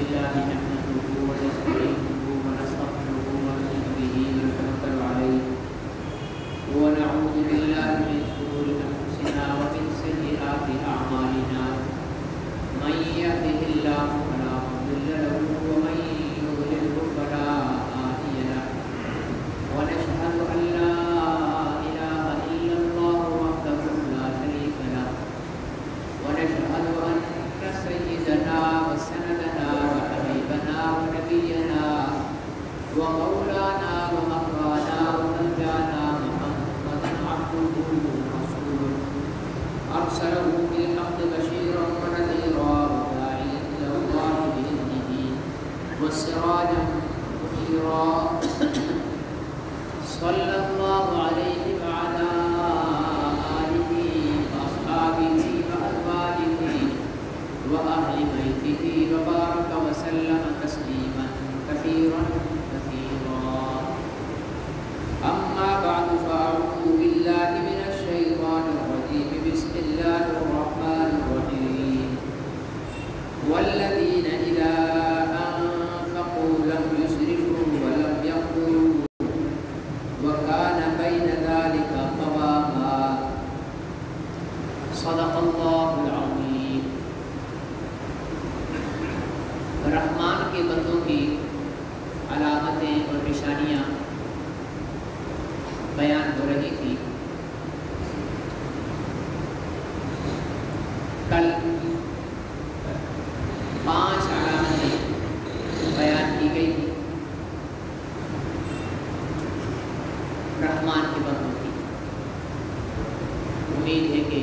لله نحمده ونستعينه ونستغفره ونؤمن به ونتوكل عليه ونعوذ بالله من شرور أنفسنا ومن سيئات أعمالنا من يهده الله فلا مضل له ومن يضلل فلا هادي له ونشهد أن لا إله إلا الله وحده لا شريك له ونشهد أن سيدنا وسندنا وحبيبنا ونبينا ومولانا ومهرانا وملجانا محمدا عبده ورسوله أرسله بالحق بشيرا ونذيرا وداعيا إلى الله بإذنه وسراجا منيرا صلى الله عليه وعلى آله وأصحابه وأزواجه وأهل بيته وبارك وسلم تسليما كثيرا كثيرا أما بعد فأعوذ بالله من الشيطان الرجيم بسم الله الرحمن الرحيم والذين إذا أنفقوا لم يسرفوا ولم يقتروا وكان بين ذلك قواما صدق الله العظيم. رحمان کے بندوں کی علامتیں اور نشانیاں بیان ہو رہی تھی. کل 5 علامتیں بیان کی گئی تھی رحمان کے بندوں کی. امید ہے کہ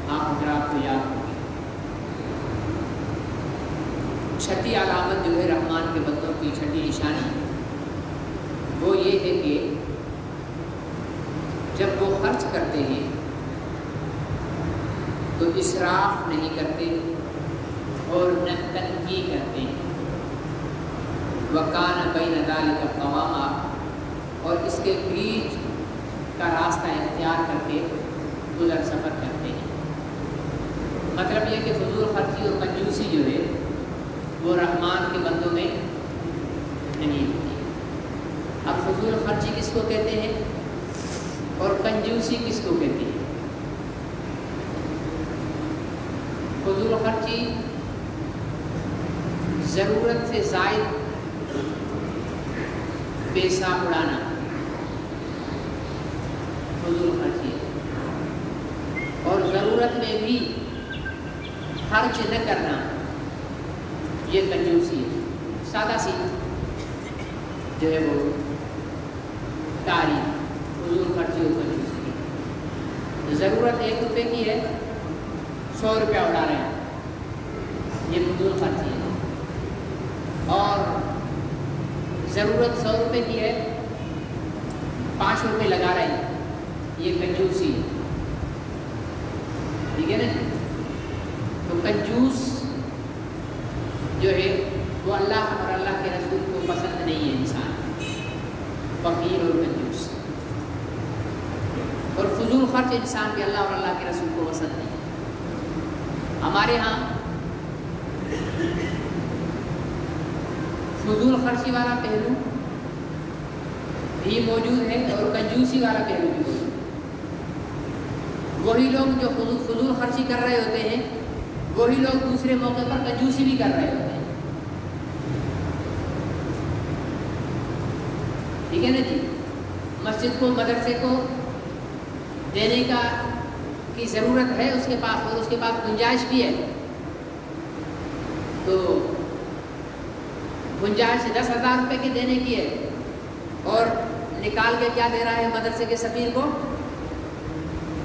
آپ حضرات کو یاد ہوگی. چھٹی علامت جو ہے رحمان کے بندوں کی چھٹی نشانی وہ یہ ہے کہ جب وہ خرچ کرتے ہیں تو اسراف نہیں کرتے اور نہ تنگی کرتے ہیں. وَكَانَ بَيْنَ ذَلِكَ قَوَامًا اور اس کے بیچ کا راستہ اختیار کر کے گزر سفر کرتے ہیں. مطلب یہ کہ فضول خرچی اور کنجوسی جو ہے وہ رحمان کے بندوں میں نہیں ہوتی. اب فضول خرچی کس کو کہتے ہیں اور کنجوسی کس کو کہتے ہیں؟ فضول خرچی ضرورت سے زائد پیسہ اڑانا فضول خرچی ہے. اور ضرورت میں بھی خرچ نہ کرنا یہ کنجوسی ہے. سادہ سی جو ہے وہ تعریف فضول خرچی اور کنجوسی کی. ضرورت 1 روپے کی ہے 100 روپیہ اڑا رہے ہیں یہ فضول خرچی ہے. اور ضرورت 100 روپے کی ہے 5 روپے لگا رہے ہیں یہ کنجوسی ہے. ٹھیک ہے نا. تو کنجوس جو ہے وہ اللہ اور اللہ کے رسول کو پسند نہیں ہے. انسان فقیر اور کنجوس اور فضول خرچ انسان کے اللہ اور اللہ کے رسول کو پسند نہیں ہے. ہمارے ہاں فضول خرچی والا پہلو بھی موجود ہے اور کنجوسی والا پہلو بھی موجود ہے. وہی لوگ جو فضول خرچی کر رہے ہوتے ہیں وہی لوگ دوسرے موقع پر کنجوسی بھی کر رہے ہوتے ہیں. ٹھیک ہے نا جی. مسجد کو مدرسے کو دینے کی ضرورت ہے اس کے پاس اور اس کے پاس گنجائش بھی ہے تو گنجائش 10,000 روپے کی دینے کی ہے اور نکال کے کیا دے رہا ہے مدرسے کے سفیر کو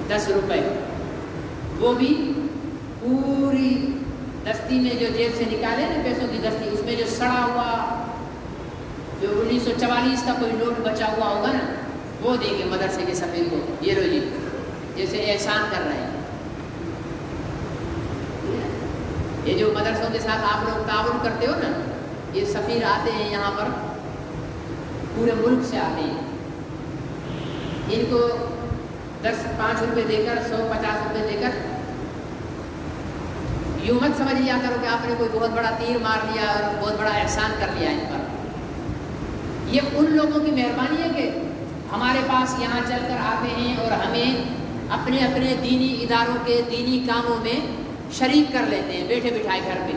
10 روپے. وہ بھی پوری دستی میں جو جیب سے نکالے نا پیسوں کی دستی اس میں جو سڑا ہوا جو 1944 کا کوئی نوٹ بچا ہوا ہوگا نا وہ دیں گے مدرسے کے سفیر کو. یہ لو جی جیسے احسان کر رہے ہیں. یہ جو مدرسوں کے ساتھ آپ لوگ تعاون کرتے ہو نا یہ سفیر آتے ہیں یہاں پر پورے ملک سے آتے ہیں. ان کو 5 روپے دے کر 150 روپے دے کر یوں مت سمجھ لیا کرو کہ آپ نے کوئی بہت بڑا تیر مار لیا اور بہت بڑا احسان کر لیا ان پر. یہ ان لوگوں کی مہربانی ہے کہ ہمارے پاس یہاں چل کر آتے ہیں اور ہمیں اپنے اپنے دینی اداروں کے دینی کاموں میں شریک کر لیتے ہیں بیٹھے بٹھائے گھر پہ.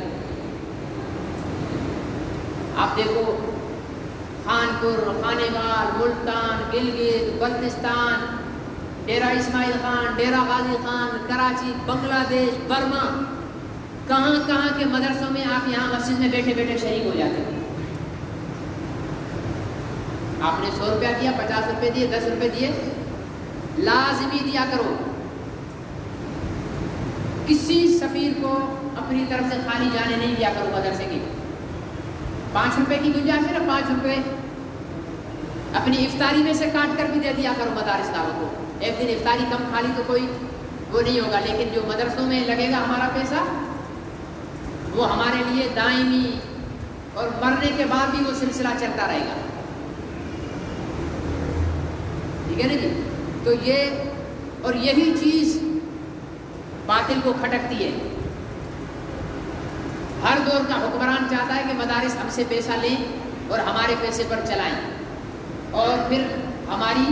آپ دیکھو خانپور، خانیوال، ملتان، گلگت، بلتستان، ڈیرہ اسماعیل خان، ڈیرہ غازی خان، کراچی، بنگلہ دیش، برما، کہاں کہاں کے مدرسوں میں آپ یہاں مسجد میں بیٹھے بیٹھے شریک ہو جاتے ہیں. آپ نے 100 روپیہ دیا، 50 روپے دیے، 10 روپے دیے، لازمی دیا کرو. کسی سفیر کو اپنی طرف سے خالی جانے نہیں دیا کرو مدرسے کی. 5 روپے کی گنجائش ہے نا، 5 روپے اپنی افطاری میں سے کاٹ کر بھی دے دیا کرو مدارس داروں کو. ایک دن افطاری کم کھا لی تو کوئی وہ نہیں ہوگا، لیکن جو مدرسوں میں لگے گا ہمارا پیسہ وہ ہمارے لیے دائمی اور مرنے کے بعد بھی وہ سلسلہ چلتا رہے گا. ٹھیک ہے نا جی. تو یہ اور یہی چیز باطل کو کھٹکتی ہے. ہر دور کا حکمران چاہتا ہے کہ مدارس ہم سے پیسہ لیں اور ہمارے پیسے پر چلائیں اور پھر ہماری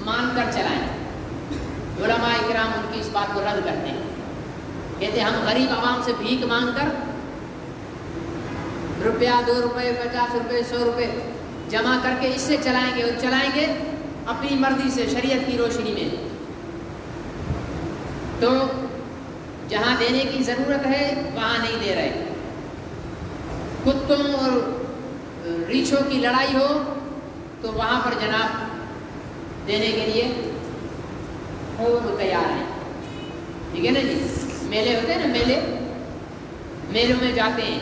مان کر چلائیں. علماء اکرام ان کی اس بات کو رد کرتے ہیں، کہتے ہیں ہم غریب عوام سے بھیک مانگ کر روپیہ، 2 روپے، 50 روپے، 100 روپے جمع کر کے اس سے چلائیں گے، اور چلائیں گے اپنی مرضی سے شریعت کی روشنی میں. تو جہاں دینے کی ضرورت ہے وہاں نہیں دے رہے. کتوں اور ریچھوں کی لڑائی ہو تو وہاں پر جناب دینے کے لیے خوب تیار ہیں. ٹھیک ہے نا جی. میلے ہوتے ہیں نا، میلوں میں جاتے ہیں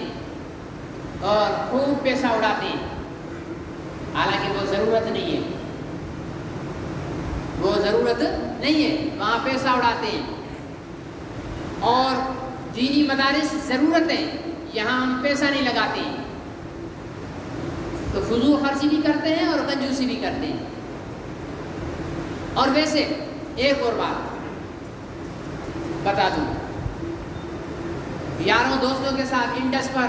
اور خوب پیسہ اڑاتے ہیں، حالانکہ وہ ضرورت نہیں ہے، وہ ضرورت نہیں ہے، وہاں پیسہ اڑاتے ہیں. اور دینی مدارس ضرورت ہے، یہاں ہم پیسہ نہیں لگاتے ہیں. تو فضول خرچی بھی کرتے ہیں اور کنجوسی بھی کرتے ہیں. اور ویسے ایک اور بات بتا دوں، یاروں دوستوں کے ساتھ انڈس پر،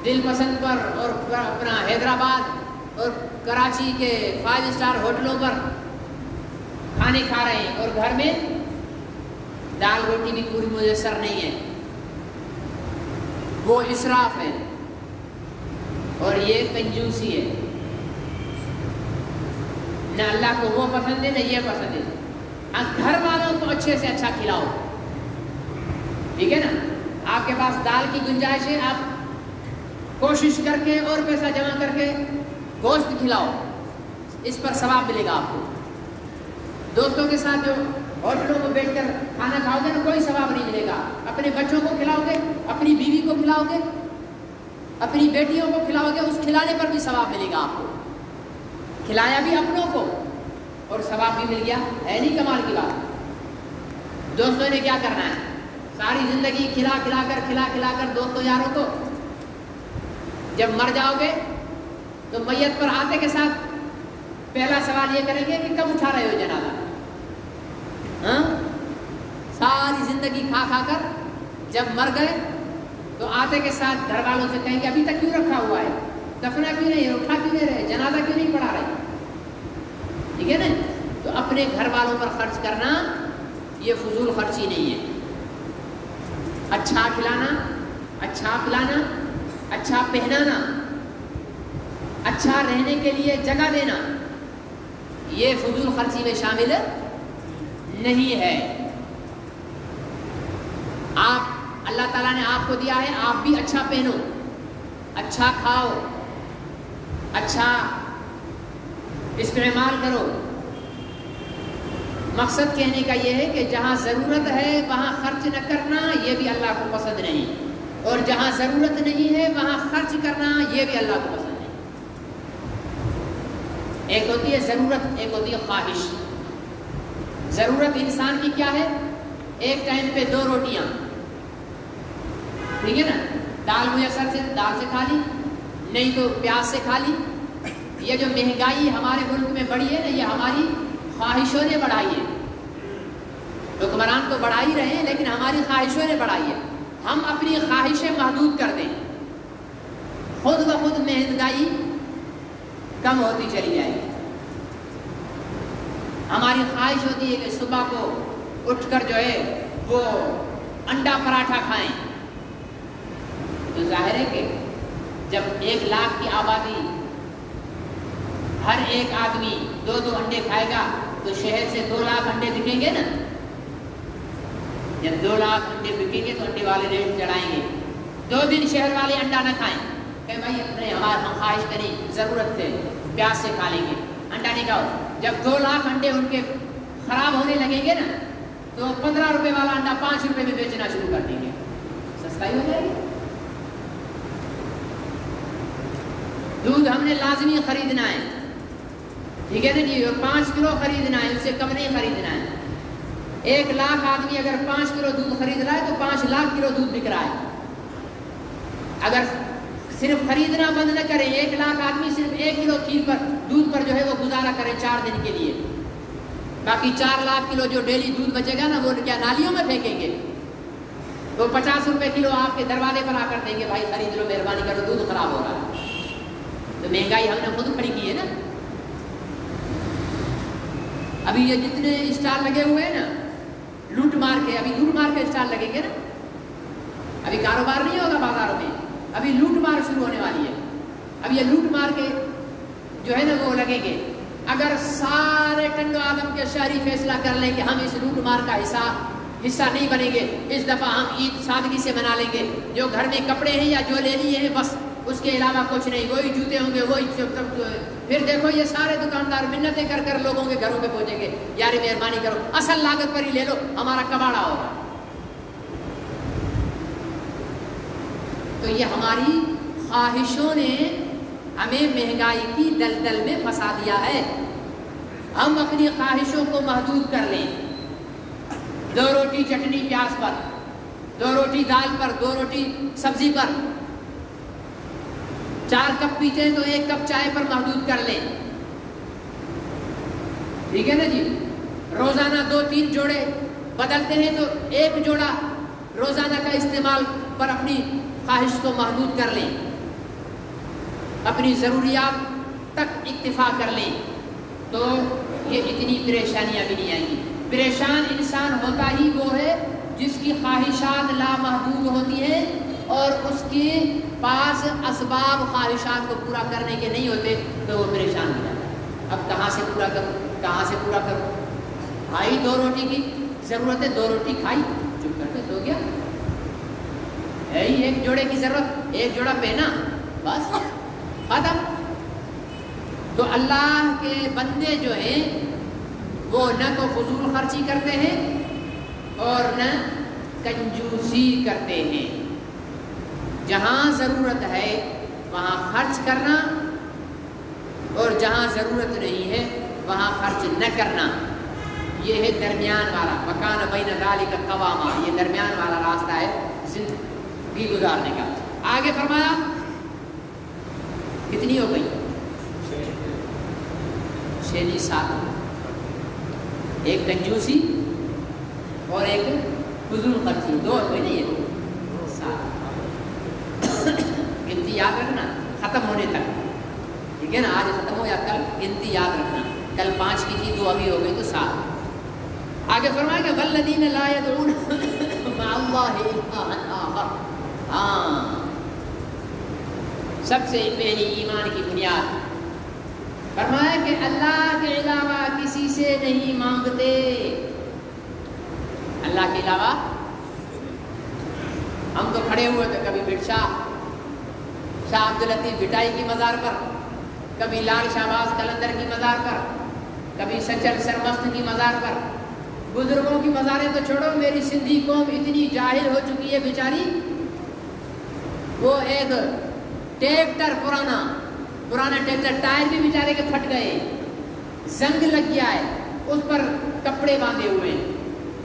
دل پسند پر اور اپنا حیدرآباد اور کراچی کے 5 اسٹار ہوٹلوں پر کھانے کھا رہے ہیں اور گھر میں دال روٹی بھی پوری میسر نہیں ہے. وہ اسراف ہے اور یہ کنجوسی ہے. نہ اللہ کو وہ پسند ہے نہ یہ پسند ہے. گھر والوں کو اچھے سے اچھا کھلاؤ. ٹھیک ہے نا. آپ کے پاس دال کی گنجائش ہے، آپ کوشش کر کے اور پیسہ جمع کر کے گوشت کھلاؤ، اس پر ثواب ملے گا آپ کو. دوستوں کے ساتھ جو ہوٹلوں میں بیٹھ کر کھانا کھاؤ گے نا، کوئی ثواب نہیں ملے گا. اپنے بچوں کو کھلاؤ گے، اپنی بیوی کو کھلاؤ گے، اپنی بیٹیوں کو کھلاؤ گے، اس کھلانے پر بھی ثواب ملے گا آپ کو. کھلایا بھی اپنوں کو اور ثواب بھی مل گیا. ہے نہیں کمال کی بات؟ دوستوں نے کیا کرنا ہے؟ ساری زندگی کھلا کھلا کر دوستوں یاروں کو، جب مر جاؤ گے تو میت پر آتے کے ساتھ پہلا سوال یہ کریں گے کہ کب اٹھا رہے ہو جنازہ. ہاں، ساری زندگی کھا کر جب مر گئے تو آتے کے ساتھ گھر والوں سے کہیں گے ابھی تک کیوں رکھا ہوا ہے، دفنا کیوں نہیں، اٹھا کیوں نہیں رہے، جنازہ کیوں نہیں پڑھا رہے. ٹھیک ہے نا. تو اپنے گھر والوں پر خرچ کرنا یہ فضول خرچی نہیں ہے. اچھا کھلانا، اچھا پلانا، اچھا پہنانا، اچھا رہنے کے لیے جگہ دینا، یہ فضول خرچی میں شامل نہیں ہے. آپ، اللہ تعالیٰ نے آپ کو دیا ہے، آپ بھی اچھا پہنو، اچھا کھاؤ، اچھا استعمال کرو. مقصد کہنے کا یہ ہے کہ جہاں ضرورت ہے وہاں خرچ نہ کرنا یہ بھی اللہ کو پسند نہیں، اور جہاں ضرورت نہیں ہے وہاں خرچ کرنا یہ بھی اللہ کو پسند نہیں. ایک ہوتی ہے ضرورت، ایک ہوتی ہے خواہش. ضرورت انسان کی کیا ہے؟ ایک ٹائم پہ 2 روٹیاں. ٹھیک ہے نا. دال میسر سے دال سے کھا لی، نہیں تو پیاز سے کھا لی. یہ جو مہنگائی ہمارے ملک میں بڑھی ہے نا، یہ ہماری خواہشوں نے بڑھائی ہے. حکمران تو بڑھا ہی رہے ہیں لیکن ہماری خواہشوں نے بڑھائی ہے. ہم اپنی خواہشیں محدود کر دیں، خود بخود مہنگائی کم ہوتی چلی جائے گی۔ ہماری خواہش ہوتی ہے کہ صبح کو اٹھ کر جو ہے وہ انڈا پراٹھا کھائیں، تو ظاہر ہے کہ جب 1 لاکھ کی آبادی ہر ایک آدمی 2 انڈے کھائے گا تو شہر سے 2 لاکھ انڈے بکیں گے نا۔ جب 2 لاکھ انڈے بکیں گے تو انڈے والے ریٹ چڑھائیں گے۔ 2 دن شہر والے انڈا نہ کھائیں کہ بھائی اپنے ہم خواہش کریں، ضرورت سے پیاس سے کھا لیں گے، انڈا نہیں کھاؤ۔ جب 2 لاکھ انڈے ان کے خراب ہونے لگیں گے نا تو 15 روپے والا انڈا 5 روپے میں بیچنا شروع کر دیں گے، سستا ہی ہو جائے گی۔ دودھ ہم نے لازمی خریدنا ہے، ٹھیک ہے نا جی، اور 5 کلو خریدنا ہے، اس سے کم نہیں خریدنا ہے۔ 1 لاکھ آدمی اگر 5 کلو دودھ خرید رہا ہے تو 5 لاکھ کلو دودھ بک رہا ہے۔ اگر صرف خریدنا بند نہ کریں، 1 لاکھ آدمی صرف 1 کلو کھیر پر دودھ پر جو ہے وہ گزارا کرے 4 دن کے لیے، باقی 4 لاکھ کلو جو ڈیلی دودھ بچے گا نا وہ کیا نالیوں میں پھینکیں گے؟ وہ 50 روپے کلو آپ کے دروازے پر آ کر دیں گے، بھائی خرید لو، مہربانی کرو، دودھ خراب ہو رہا ہے۔ تو مہنگائی ہم نے خود کھڑی کی ہے نا۔ ابھی یہ جتنے اسٹال لگے ہوئے ہیں نا لوٹ مار کے، ابھی لوٹ مار کے اسٹال لگیں گے نا، ابھی کاروبار نہیں ہوگا بازاروں میں، ابھی لوٹ مار شروع ہونے والی ہے۔ اب یہ لوٹ مار کے جو ہے نا وہ لگیں گے۔ اگر سارے ٹنڈو عالم کے شہری فیصلہ کر لیں کہ ہم اس لوٹ مار کا حصہ نہیں بنیں گے، اس دفعہ ہم عید سادگی سے منا لیں گے، جو گھر میں کپڑے ہیں یا جو لے لیے ہیں بس اس کے علاوہ کچھ نہیں، وہی جوتے ہوں گے، وہی پھر دیکھو یہ سارے دکاندار منتیں کر کر لوگوں کے گھروں پہ پہنچیں گے، یار مہربانی کرو اصل لاگت پر ہی لے لو، ہمارا کباڑا ہوگا۔ تو یہ ہماری خواہشوں نے ہمیں مہنگائی کی دلدل میں پھنسا دیا ہے۔ ہم اپنی خواہشوں کو محدود کر لیں، 2 روٹی چٹنی پیاز پر، 2 روٹی دال پر، 2 روٹی سبزی پر، 4 کپ پیتے ہیں تو 1 کپ چائے پر محدود کر لیں، ٹھیک ہے نا جی۔ روزانہ 2-3 جوڑے بدلتے ہیں تو 1 جوڑا روزانہ کا استعمال پر اپنی خواہش کو محدود کر لیں، اپنی ضروریات تک اکتفا کر لیں، تو یہ اتنی پریشانیاں بھی نہیں آئیں گی۔ پریشان انسان ہوتا ہی وہ ہے جس کی خواہشات لامحدود ہوتی ہیں اور اس کے پاس اسباب خواہشات کو پورا کرنے کے نہیں ہوتے، تو وہ پریشان ہو جاتا ہے۔ اب کہاں سے پورا کروں، کہاں سے پورا کروں؟ بھائی 2 روٹی کی ضرورت ہے، 2 روٹی کھائی، چپ کر کے سو گیا، ہے ہی 1 جوڑے کی ضرورت، 1 جوڑا پہنا، بس ختم۔ تو اللہ کے بندے جو ہیں وہ نہ تو فضول خرچی کرتے ہیں اور نہ کنجوسی کرتے ہیں۔ جہاں ضرورت ہے وہاں خرچ کرنا اور جہاں ضرورت نہیں ہے وہاں خرچ نہ کرنا، یہ ہے درمیان والا مکان بین ذالک قواما، یہ درمیان والا راستہ ہے زندگی گزارنے کا۔ آگے فرمایا کتنی ہو گئی؟ 6 7، ایک کنجوسی اور ایک فضول خرچی، 2 ہو گئی نہیں ہے، 7۔ گنتی یاد رکھنا ختم ہونے تک، ٹھیک ہے نا، آج ختم ہو یا کل گنتی یاد رکھنا، کل 5 کی تھی 2 ابھی ہو گئی تو 7۔ آگے فرمایا کہ والذین لا يدعون مع اللہ الہا آخر، ہاں سب سے پہلی ایمان کی بنیاد فرمایا کہ اللہ کے علاوہ کسی سے نہیں مانگتے، اللہ کے علاوہ۔ ہم تو کھڑے ہوئے تھے کبھی بٹشاہ شاہ عبداللطیف بھٹائی کی مزار پر، کبھی لال شہباز قلندر کی مزار پر، کبھی سچل سرمست کی مزار پر۔ بزرگوں کی مزاریں تو چھوڑو، میری سندھی قوم اتنی جاہل ہو چکی ہے بیچاری، وہ ایک ٹریکٹر پرانا ٹریکٹر ٹائر بھی بیچارے کے پھٹ گئے، زنگ لگ گیا ہے، اس پر کپڑے باندھے ہوئے ہیں،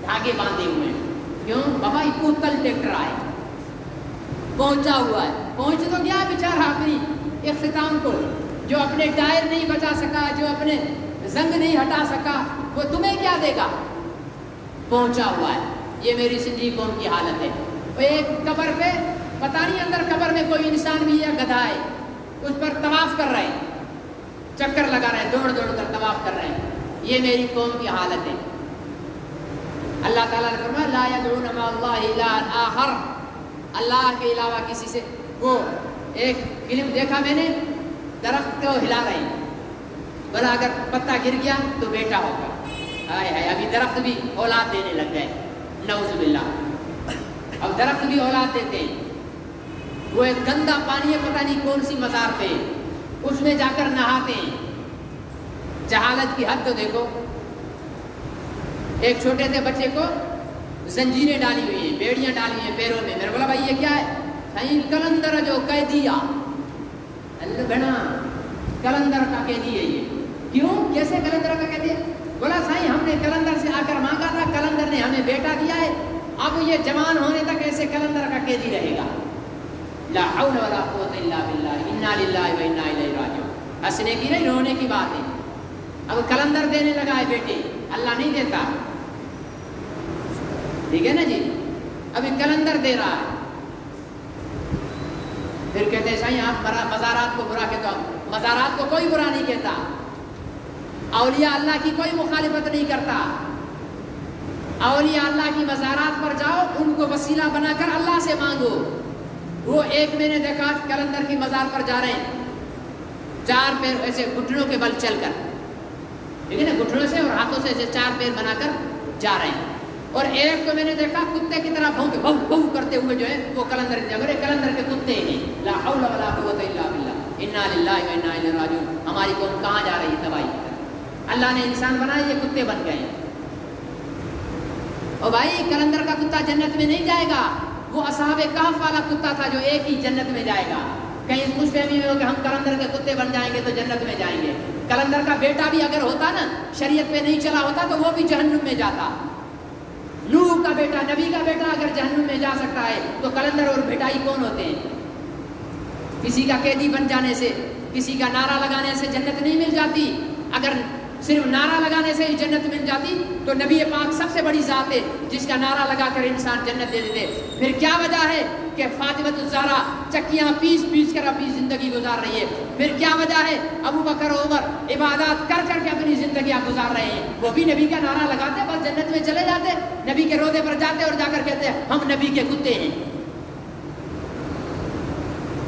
دھاگے باندھے ہوئے ہیں، کیوں بابا اتنا کل ٹریکٹر آئے پہنچا ہوا ہے، پہنچ تو گیا بیچارہ اپنی اختتام کو، جو اپنے ٹائر نہیں بچا سکا، جو اپنے زنگ نہیں ہٹا سکا، وہ تمہیں کیا دے گا؟ پہنچا ہوا ہے۔ یہ میری زندگی قوم کی حالت ہے۔ ایک قبر پہ پتہ نہیں اندر قبر میں کوئی انسان بھی ہے گدھا ہے، اس پر طواف کر رہے ہیں، چکر لگا رہے ہیں، دوڑ دوڑ کر طواف کر رہے ہیں. یہ میری قوم کی حالت ہے. اللہ تعالیٰ نے فرمایا لا يدعون مع اللہ الہا آخر، اللہ کے علاوہ کسی سے. وہ ایک فلم دیکھا میں نے، درخت کو ہلا رہے ہیں، بلا اگر پتا گر گیا تو بیٹا ہوگا. ہائے ہائے، ابھی درخت بھی اولاد دینے لگ گئے، نعوذ باللہ. اب درخت بھی اولاد دیتے ہیں. وہ ایک گندا پانی ہے، پتہ نہیں کون سی مزار پہ، اس میں جا کر نہاتے ہیں. جہالت کی حد تو دیکھو. ایک چھوٹے سے بچے کو زنجیریں ڈالی ہوئی ہیں، بیڑیاں ڈالی ہوئی ہیں پیروں میں. میرے بولا بھائی یہ کیا ہے؟ سائیں کلندر جو قیدیا. اللہ بنا کلندر کا قیدی ہے یہ. کیوں؟ کیسے کلندر کا قیدی ہے؟ بولا سائیں ہم نے کلندر سے آ کر مانگا تھا، کلندر نے ہمیں بیٹا دیا ہے، اب یہ جوان ہونے تک ایسے کلندر کا قیدی رہے گا. لا حول ولا قوت الا باللہ، انا للہ و انا الیہ راجعون. ہنسنے کی نہیں، رونے کی بات ہے. اب کلندر دینے لگا ہے بیٹے، اللہ نہیں دیتا. ٹھیک ہے نا جی، ابھی کلندر دے رہا ہے. پھر کہتے ہیں سائیں آپ مزارات کو برا کہتے ہو. مزارات کو کوئی برا نہیں کہتا، اولیاء اللہ کی کوئی مخالفت نہیں کرتا. اولیاء اللہ کی مزارات پر جاؤ، ان کو وسیلہ بنا کر اللہ سے مانگو. وہ ایک میں نے دیکھا کلندر کی مزار پر جا رہے ہیں، 4 پیر ایسے گھٹنوں کے بل چل کر، ٹھیک ہے نا، گھٹنوں سے اور ہاتھوں سے ایسے 4 پیر بنا کر جا رہے ہیں. اور ایک کو میں نے دیکھا کتے کی طرح بھونک بھونک بھونک کرتے ہوئے جو ہے وہ کلندر کے کتے ہیں. لا حول ولا قوت الا باللہ، انا للہ و انا الیہ راجعون. ہماری قوم کہاں جا رہی ہے تباہی کی طرف. اللہ نے انسان بنائے، یہ کتے بن گئے. اور بھائی کلندر کا کتا جنت میں نہیں جائے گا، وہ اصحاب کہف والا کتا تھا جو ایک ہی جنت میں جائے گا. کہیں اس خوش فہمی میں ہو کہ ہم کلندر کے کتے بن جائیں گے تو جنت میں جائیں گے. کلندر کا بیٹا بھی اگر ہوتا نا، شریعت پہ نہیں چلا ہوتا تو وہ بھی جہنم میں جاتا. نوح کا بیٹا، نبی کا بیٹا اگر جہنم میں جا سکتا ہے تو کلندر اور بھٹائی کون ہوتے ہیں؟ کسی کا قیدی بن جانے سے، کسی کا نعرہ لگانے سے جنت نہیں مل جاتی. اگر صرف نعرہ لگانے سے ہی جنت مل جاتی تو نبی پاک سب سے بڑی ذات ہے جس کا نعرہ لگا کر انسان جنت دے دیتے. پھر کیا وجہ ہے کہ فاطمہ الزہرا چکیاں پیس پیس کر اپنی زندگی گزار رہی ہے؟ پھر کیا وجہ ہے ابو بکر عمر عبادات کر کر کے اپنی زندگیاں گزار رہے ہیں؟ وہ بھی نبی کا نعرہ لگاتے بس جنت میں چلے جاتے. نبی کے روضے پر جاتے اور جا کر کہتے ہیں ہم نبی کے کتے ہیں.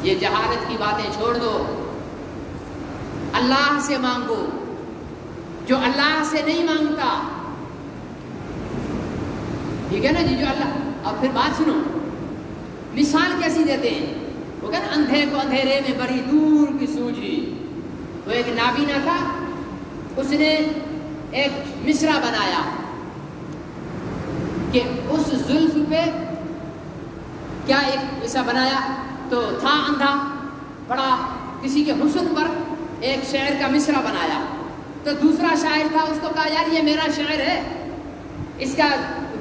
یہ جہالت کی باتیں چھوڑ دو، اللہ سے مانگو. جو اللہ سے نہیں مانگتا، ٹھیک ہے نا جی، جو اللہ. اب پھر بات سنو، مثال کیسی دیتے ہیں؟ وہ کہتے اندھے کو اندھیرے میں بڑی دور کی سوجھی. وہ ایک نابینا تھا، اس نے ایک مصرع بنایا کہ اس زلف پہ کیا ایک ایسا بنایا تو تھا اندھا، بڑا کسی کے حسن پر ایک شعر کا مصرع بنایا. تو دوسرا شاعر تھا، اس کو کہا یار یہ میرا شعر ہے، اس کا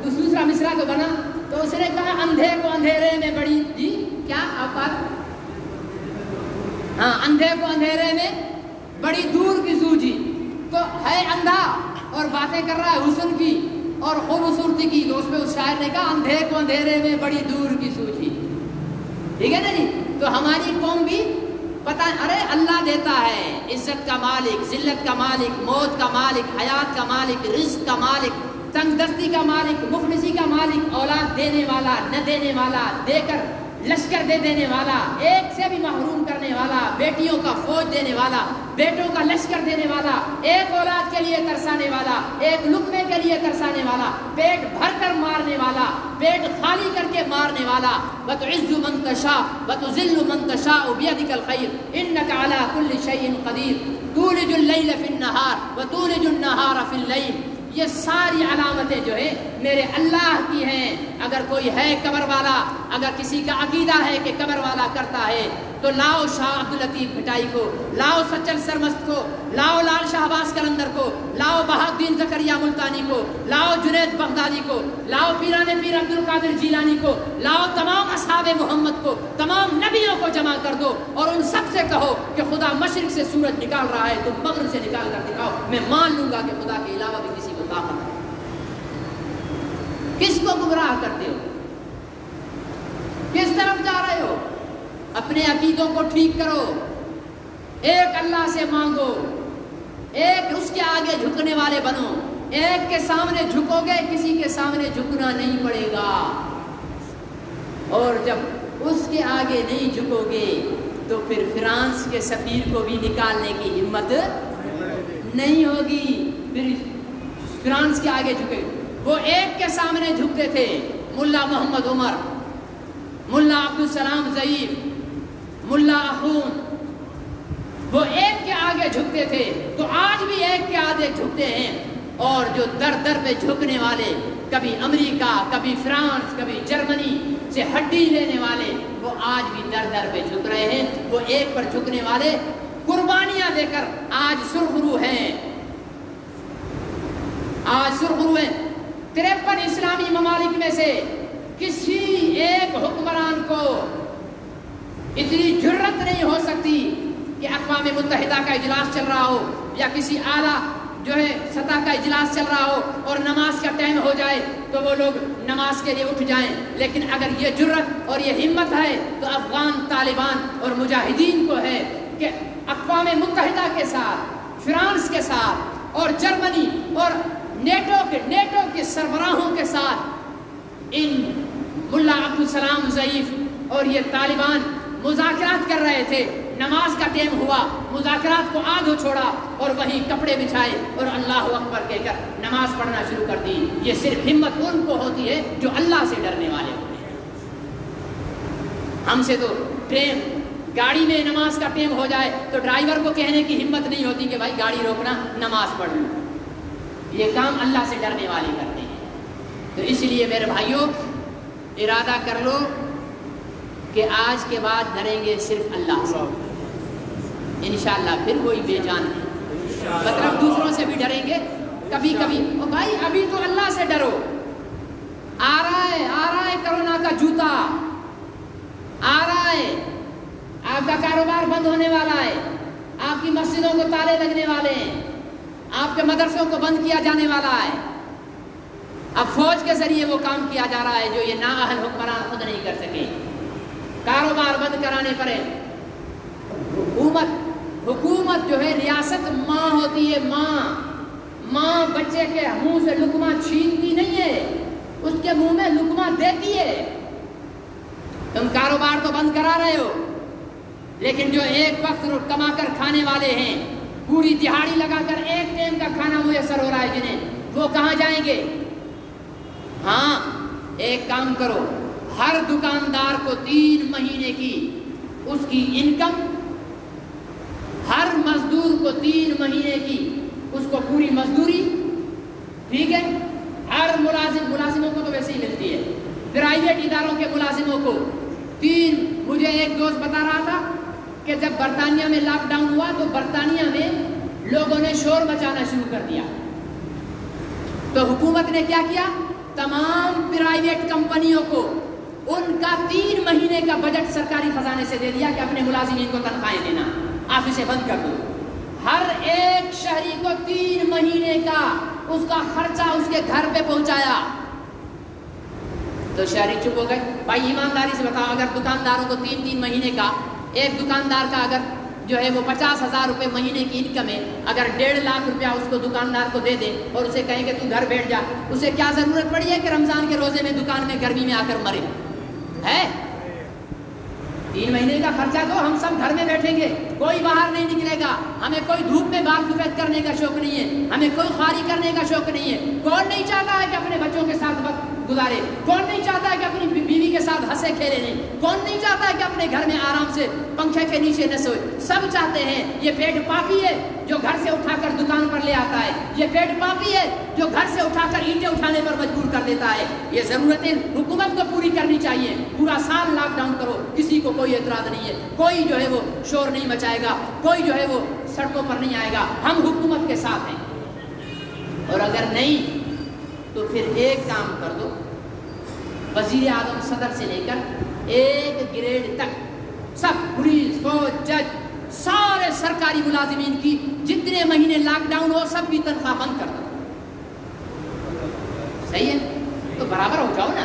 دوسرا مصرع تو بنا. تو اس نے کہا اندھے کو اندھیرے میں بڑی، جی کیا آپ بات؟ ہاں، اندھے کو اندھیرے میں بڑی دور کی سوجھی. تو ہے اندھا اور باتیں کر رہا ہے حسن کی اور خوبصورتی کی، تو اس میں اس شاعر نے کہا اندھے کو اندھیرے میں بڑی دور کی سوجھی. ٹھیک ہے نا جی. تو ہماری قوم بھی پتہ، ارے اللہ دیتا ہے، عزت کا مالک، ذلت کا مالک، موت کا مالک، حیات کا مالک، رزق کا مالک، تنگ دستی کا مالک، مفلسی کا مالک، اولاد دینے والا، نہ دینے والا، دے کر لشکر دے دینے والا، ایک سے بھی محروم کرنے والا، بیٹیوں کا فوج دینے والا، بیٹوں کا لشکر دینے والا، ایک اولاد کے لیے ترسانے والا، ایک لقمے کے لیے ترسانے والا، پیٹ بھر کر مارنے والا، پیٹ خالی کر کے مارنے والا. وَتُعِزُّ مَن تَشَاءُ وَتُذِلُّ مَن تَشَاءُ بِيَدِكَ الْخَيْرُ إِنَّكَ عَلَى كُلِّ شَيْءٍ قَدِيرٌ تُولِجُ اللَّيْلَ فِي النَّهَارِ وَتُولِجُ النَّهَارَ فِي اللَّيْلِ. یہ ساری علامتیں جو ہے میرے اللہ کی ہیں. اگر کوئی ہے قبر والا، اگر کسی کا عقیدہ ہے کہ قبر والا کرتا ہے تو لاؤ شاہ عبداللطیف بھٹائی کو، لاؤ سچل سرمست کو، لاؤ لال شہباز قلندر کو، لاؤ بہاؤالدین زکریا ملتانی کو، لاؤ جنید بغدادی کو، لاؤ پیران پیر عبد القادر جیلانی کو، لاؤ تمام اصحاب محمد کو، تمام نبیوں کو جمع کر دو اور ان سب سے کہو کہ خدا مشرق سے سورج نکال رہا ہے، تم مغرب سے نکال کر دکھاؤ، میں مان لوں گا کہ خدا کے علاوہ بھی کسی کو طاقت ہے. کس کو گمراہ کرتے ہو؟ کس طرف جا رہے ہو؟ اپنے عقیدوں کو ٹھیک کرو، ایک اللہ سے مانگو، ایک اس کے آگے جھکنے والے بنو۔ ایک کے سامنے جھکو گے، کسی کے سامنے جھکنا نہیں پڑے گا، اور جب اس کے آگے نہیں جھکو گے تو پھر فرانس کے سفیر کو بھی نکالنے کی ہمت نہیں ہوگی، پھر فرانس کے آگے جھکے۔ وہ ایک کے سامنے جھکتے تھے، ملا محمد عمر، ملا عبدالسلام ضعیف، ملا اخون، وہ ایک کے آگے جھکتے تھے، تو آج بھی ایک کے آگے جھکتے ہیں۔ اور جو در در پہ جھکنے والے، کبھی امریکہ، کبھی فرانس، کبھی جرمنی سے ہڈی لینے والے، وہ آج بھی در در پہ جھک رہے ہیں۔ وہ ایک پر جھکنے والے قربانیاں دے کر آج سرخرو ہیں، آج سرخرو ہیں۔ 53 اسلامی ممالک میں سے کسی ایک حکمران کو اتنی جرت نہیں ہو سکتی کہ اقوام متحدہ کا اجلاس چل رہا ہو یا کسی اعلیٰ جو ہے سطح کا اجلاس چل رہا ہو اور نماز کا ٹائم ہو جائے تو وہ لوگ نماز کے لیے اٹھ جائیں۔ لیکن اگر یہ جرت اور یہ ہمت ہے تو افغان طالبان اور مجاہدین کو ہے کہ اقوام متحدہ کے ساتھ، فرانس کے ساتھ اور جرمنی اور نیٹو کے سربراہوں کے ساتھ ان ملا عبدالسلام ضعیف اور یہ طالبان مذاکرات کر رہے تھے۔ نماز کا ٹائم ہوا، مذاکرات کو آدھو چھوڑا اور وہیں کپڑے بچھائے اور اللہ اکبر کہہ کر نماز پڑھنا شروع کر دی۔ یہ صرف ہمت ان کو ہوتی ہے جو اللہ سے ڈرنے والے ہوتے ہیں۔ ہم سے تو ٹرین گاڑی میں نماز کا ٹائم ہو جائے تو ڈرائیور کو کہنے کی ہمت نہیں ہوتی کہ بھائی گاڑی روکنا، نماز پڑھ لوں۔ یہ کام اللہ سے ڈرنے والے کرتے ہیں۔ تو اس لیے میرے بھائیوں، ارادہ کر لو کہ آج کے بعد ڈریں گے صرف اللہ سے، انشاءاللہ پھر کوئی بے جان نہیں۔ مطلب دوسروں سے بھی ڈریں گے کبھی کبھی، اور بھائی ابھی تو اللہ سے ڈرو۔ آ رہا ہے کرونا کا جوتا، آ رہا ہے، آپ کا کاروبار بند ہونے والا ہے، آپ کی مسجدوں کو تالے لگنے والے ہیں، آپ کے مدرسوں کو بند کیا جانے والا ہے۔ اب فوج کے ذریعے وہ کام کیا جا رہا ہے جو یہ نااہل حکمران خود نہیں کر سکے۔ کاروبار بند کرانے پڑے۔ حکومت جو ہے، ریاست ماں ہوتی ہے، ماں بچے کے منہ سے لقمہ چھینتی نہیں ہے، اس کے منہ میں لقمہ دیتی ہے۔ تم کاروبار تو بند کرا رہے ہو، لیکن جو ایک وقت کما کر کھانے والے ہیں، پوری دہاڑی لگا کر ایک ٹائم کا کھانا میسر ہو رہا ہے جنہیں، وہ کہاں جائیں گے؟ ہاں، ایک کام کرو، ہر دکاندار کو 3 مہینے کی اس کی انکم، ہر مزدور کو 3 مہینے کی اس کو پوری مزدوری، ٹھیک ہے؟ ہر ملازموں کو تو ویسے ہی ملتی ہے، پرائیویٹ اداروں کے ملازموں کو 3۔ مجھے ایک دوست بتا رہا تھا کہ جب برطانیہ میں لاک ڈاؤن ہوا تو برطانیہ میں لوگوں نے شور مچانا شروع کر دیا، تو حکومت نے کیا کیا؟ تمام پرائیویٹ کمپنیوں کو ان کا 3 مہینے کا بجٹ سرکاری خزانے سے دے دیا کہ اپنے ملازمین کو تنخواہیں دینا، آفسیں بند کر دو۔ ہر ایک شہری کو 3 مہینے کا اس کا خرچہ اس کے گھر پہ پہنچایا۔ تو شہری چپ ہو گئے۔ بھائی ایمانداری سے بتاؤ، اگر دکانداروں کو 3 مہینے کا، ایک دکاندار کا اگر جو ہے وہ 50,000 روپے مہینے کی انکم ہے، اگر 1.5 لاکھ روپیہ اس کو دکاندار کو دے دے اور اسے کہیں کہ تو گھر بیٹھ جا، اسے کیا ضرورت پڑی ہے کہ رمضان کے روزے میں دکان میں گرمی میں آ کر مرے؟ ہے 3 مہینے کا خرچہ دو، ہم سب گھر میں بیٹھیں گے، کوئی باہر نہیں نکلے گا، ہمیں کوئی دھوپ میں بال سفید کرنے کا شوق نہیں ہے، ہمیں کوئی خواری کرنے کا شوق نہیں ہے۔ کون نہیں چاہتا ہے کہ اپنے بچوں کے ساتھ وقت گزارے؟ کون نہیں چاہتا ہے کہ اپنی بیوی کے ساتھ ہنسے کھیلے نہیں؟ کون نہیں چاہتا ہے کہ اپنے گھر میں آرام سے پنکھے کے نیچے نہ سوئے؟ سب چاہتے ہیں۔ یہ پیٹ پاپی ہے جو گھر سے اٹھا کر دکان پر لے آتا ہے، یہ پیٹ پاپی ہے جو گھر سے اٹھا کر اینٹیں اٹھانے پر مجبور کر دیتا ہے۔ یہ ضرورتیں حکومت کو پوری کرنی چاہیے۔ پورا سال لاک ڈاؤن کرو، کسی کو کوئی اعتراض نہیں ہے، کوئی جو ہے وہ شور نہیں مچائے گا، کوئی جو ہے وہ سڑکوں پر نہیں آئے گا، ہم حکومت کے ساتھ ہیں۔ اور اگر نہیں تو پھر ایک کام کر دو، وزیر اعظم صدر سے لے کر 1 گریڈ تک سب پولیس، فوج، جج، سارے سرکاری ملازمین کی جتنے مہینے لاک ڈاؤن ہو سب کی تنخواہ بند کر دو۔ صحیح ہے؟ تو برابر ہو جاؤ نا،